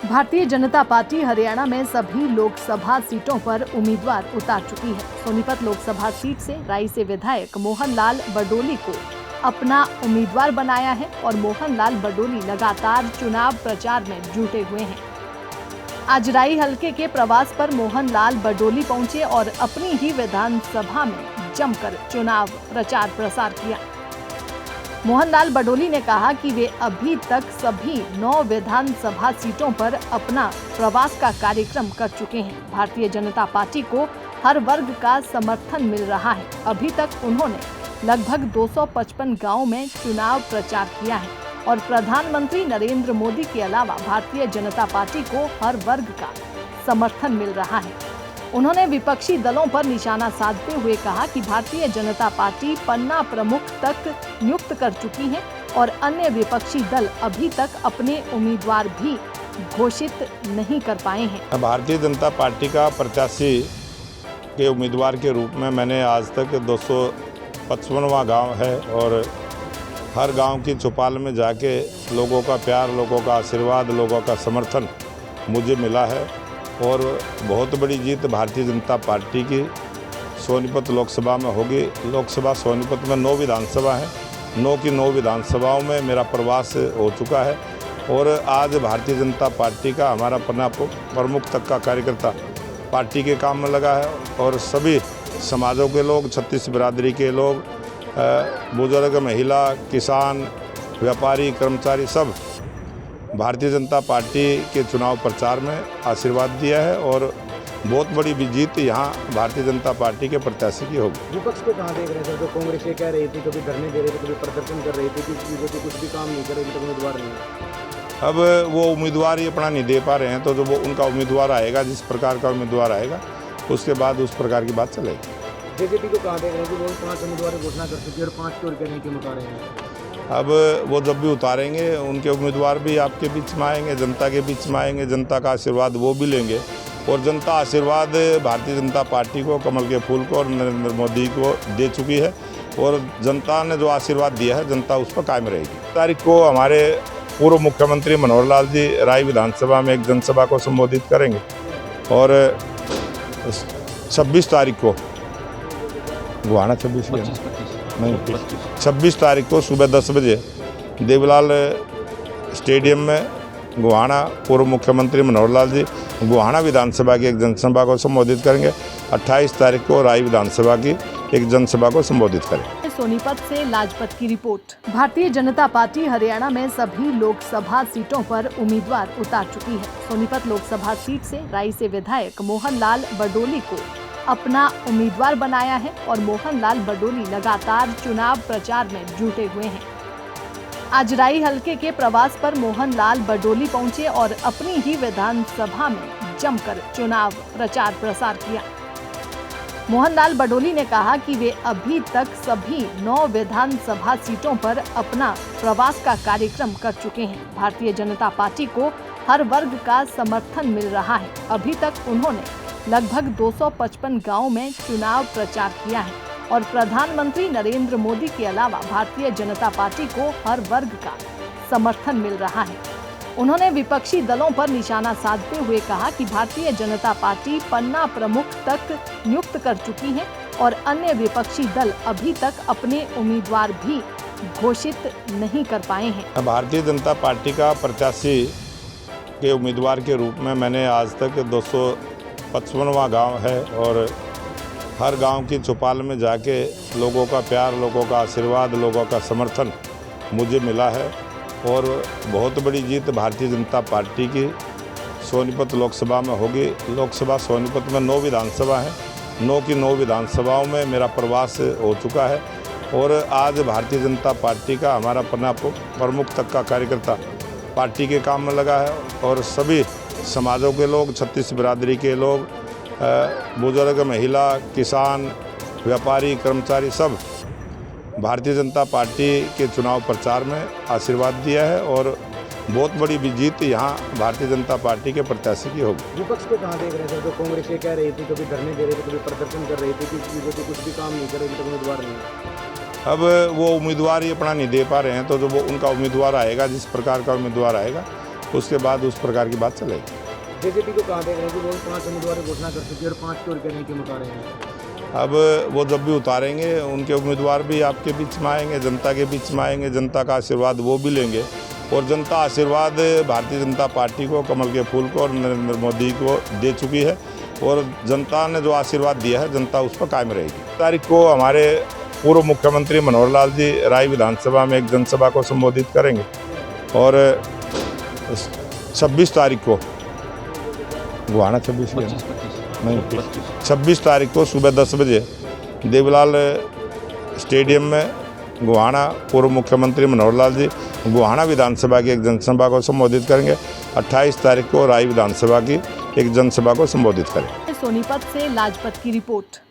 Bharatiya Janata party Haryana में सभी लोकसभा सीटों पर उम्मीदवार उतार चुकी है। सोनीपत लोकसभा सीट से राई से विधायक मोहनलाल बडोली को अपना उम्मीदवार बनाया है और मोहनलाल बडोली लगातार चुनाव प्रचार में जुटे हुए हैं। आज राई हलके के प्रवास पर मोहनलाल बडोली पहुंचे और अपनी ही विधानसभा में जमकर चुनाव प्रचार प्रसार किया। मोहनलाल बडोली ने कहा कि वे अभी तक सभी 9 विधानसभा सीटों पर अपना प्रवास का कार्यक्रम कर चुके हैं। भारतीय जनता पार्टी को हर वर्ग का समर्थन मिल रहा है। अभी तक उन्होंने लगभग 255 गांवों में चुनाव प्रचार किया है और प्रधानमंत्री नरेंद्र मोदी के अलावा भारतीय जनता पार्टी को हर वर्ग का समर्थन मिल रहा है। उन्होंने विपक्षी दलों पर निशाना साधते हुए कहा कि भारतीय जनता पार्टी पन्ना प्रमुख तक नियुक्त कर चुकी है और अन्य विपक्षी दल अभी तक अपने उम्मीदवार भी घोषित नहीं कर पाए हैं। भारतीय जनता पार्टी का प्रत्याशी के उम्मीदवार के रूप में मैंने आज तक 255वां गांव है और हर गांव की चौपाल में जाके लोगों का प्यार, लोगों का आशीर्वाद, लोगों का समर्थन मुझे मिला है और बहुत बड़ी जीत भारतीय जनता पार्टी की सोनीपत लोकसभा में होगी। लोकसभा सोनीपत में 9 विधानसभा है, 9 की 9 विधानसभाओं में मेरा प्रवास हो चुका है और आज भारतीय जनता पार्टी का हमारा पन्ना प्रमुख तक का कार्यकर्ता पार्टी के काम में लगा है और सभी समाजों के लोग, 36 बिरादरी के लोग, बुजुर्ग, महिला, किसान, व्यापारी, कर्मचारी सब भारतीय जनता पार्टी के चुनाव प्रचार में आशीर्वाद दिया है और बहुत बड़ी जीत यहाँ भारतीय जनता पार्टी के प्रत्याशी की होगी। विपक्ष को कहाँ देख रहे हैं सर? जो कांग्रेस ये कह रही थी, कभी धरने दे रहे थे, कभी प्रदर्शन कर रही थी कि चीज़ों को कुछ भी काम नहीं करे, तो उम्मीदवार नहीं है। अब वो उम्मीदवार ही अपना नहीं दे पा रहे हैं तो जो वो उनका उम्मीदवार आएगा, जिस प्रकार का उम्मीदवार आएगा उसके बाद उस प्रकार की बात चलेगी। बीजेपी को कहाँ देख रहे हैं कि वो 5 उम्मीदवार घोषणा कर चुकी है और 5 को रुपये नहीं क्यों उतारे हैं? अब वो जब भी उतारेंगे उनके उम्मीदवार भी आपके बीच में आएंगे, जनता के बीच में आएंगे, जनता का आशीर्वाद वो भी लेंगे और जनता आशीर्वाद भारतीय जनता पार्टी को, कमल के फूल को और नरेंद्र मोदी को दे चुकी है और जनता ने जो आशीर्वाद दिया है जनता उस पर कायम रहेगी। तारीख को हमारे पूर्व मुख्यमंत्री मनोहर लाल जी राई विधानसभा में एक जनसभा को संबोधित करेंगे और 26 तारीख को गुहाना 26 तारीख को सुबह 10 बजे देवीलाल स्टेडियम में गुहाना पूर्व मुख्यमंत्री मनोहर लाल जी गुहाना विधानसभा की एक जनसभा को संबोधित करेंगे। 28 तारीख को राई विधानसभा की एक जनसभा को संबोधित करेंगे। सोनीपत से लाजपत की रिपोर्ट। भारतीय जनता पार्टी हरियाणा में सभी लोकसभा सीटों पर उम्मीदवार उतार चुकी है। सोनीपत लोकसभा सीट से राई से विधायक मोहनलाल बडोली को अपना उम्मीदवार बनाया है और मोहनलाल बडोली लगातार चुनाव प्रचार में जुटे हुए हैं। आज राई हलके के प्रवास पर मोहनलाल बडोली पहुंचे और अपनी ही विधानसभा में जमकर चुनाव प्रचार प्रसार किया। मोहनलाल बडोली ने कहा कि वे अभी तक सभी 9 विधानसभा सीटों पर अपना प्रवास का कार्यक्रम कर चुके हैं। भारतीय जनता पार्टी को हर वर्ग का समर्थन मिल रहा है। अभी तक उन्होंने लगभग 255 गांवों में चुनाव प्रचार किया है और प्रधानमंत्री नरेंद्र मोदी के अलावा भारतीय जनता पार्टी को हर वर्ग का समर्थन मिल रहा है। उन्होंने विपक्षी दलों पर निशाना साधते हुए कहा कि भारतीय जनता पार्टी पन्ना प्रमुख तक नियुक्त कर चुकी है और अन्य विपक्षी दल अभी तक अपने उम्मीदवार भी घोषित नहीं कर पाए हैं। भारतीय जनता पार्टी का प्रत्याशी के उम्मीदवार के रूप में मैंने आज तक 255वां गांव है और हर गांव की चौपाल में जाके लोगों का प्यार, लोगों का आशीर्वाद, लोगों का समर्थन मुझे मिला है और बहुत बड़ी जीत भारतीय जनता पार्टी की सोनीपत लोकसभा में होगी। लोकसभा सोनीपत में 9 विधानसभा है, 9 की 9 विधानसभाओं में मेरा प्रवास हो चुका है और आज भारतीय जनता पार्टी का हमारा पन्ना प्रमुख तक का कार्यकर्ता पार्टी के काम में लगा है और सभी समाजों के लोग, 36 बिरादरी के लोग, बुजुर्ग, महिला, किसान, व्यापारी, कर्मचारी सब भारतीय जनता पार्टी के चुनाव प्रचार में आशीर्वाद दिया है और बहुत बड़ी जीत यहाँ भारतीय जनता पार्टी के प्रत्याशी की होगी। विपक्ष को कहाँ देख रहे हैं सर? जो कांग्रेस ये कह रही थी, कभी धरने दे रहे थे, कभी प्रदर्शन कर रही थी कि चीज़ों को कुछ भी काम नहीं करे, तो उम्मीदवार नहीं है। अब वो उम्मीदवार ही अपना नहीं दे पा रहे हैं तो जो वो उनका उम्मीदवार आएगा, जिस प्रकार का उम्मीदवार आएगा उसके बाद उस प्रकार की बात चलेगी। बीजेपी को कहा देख रहे हैं कि वो 5 उम्मीदवार की घोषणा कर चुकी है और 5 को कह रहे हैं कि हम उतारे हैं। अब वो जब भी उतारेंगे उनके उम्मीदवार भी आपके बीच में आएंगे, जनता के बीच में आएंगे, जनता का आशीर्वाद वो भी लेंगे और जनता आशीर्वाद भारतीय जनता पार्टी को, कमल के फूल को और नरेंद्र मोदी को दे चुकी है और जनता ने जो आशीर्वाद दिया है जनता उस पर कायम रहेगी। तारीख को हमारे पूर्व मुख्यमंत्री मनोहर लाल जी राय विधानसभा में एक जनसभा को संबोधित करेंगे और 26 तारीख को गुहाना 26 तारीख को सुबह 10 बजे देवलाल स्टेडियम में गुहाना पूर्व मुख्यमंत्री मनोहर लाल जी गुहाना विधानसभा की एक जनसभा को संबोधित करेंगे। 28 तारीख को राय विधानसभा की एक जनसभा को संबोधित करेंगे। सोनीपत से लाजपत की रिपोर्ट।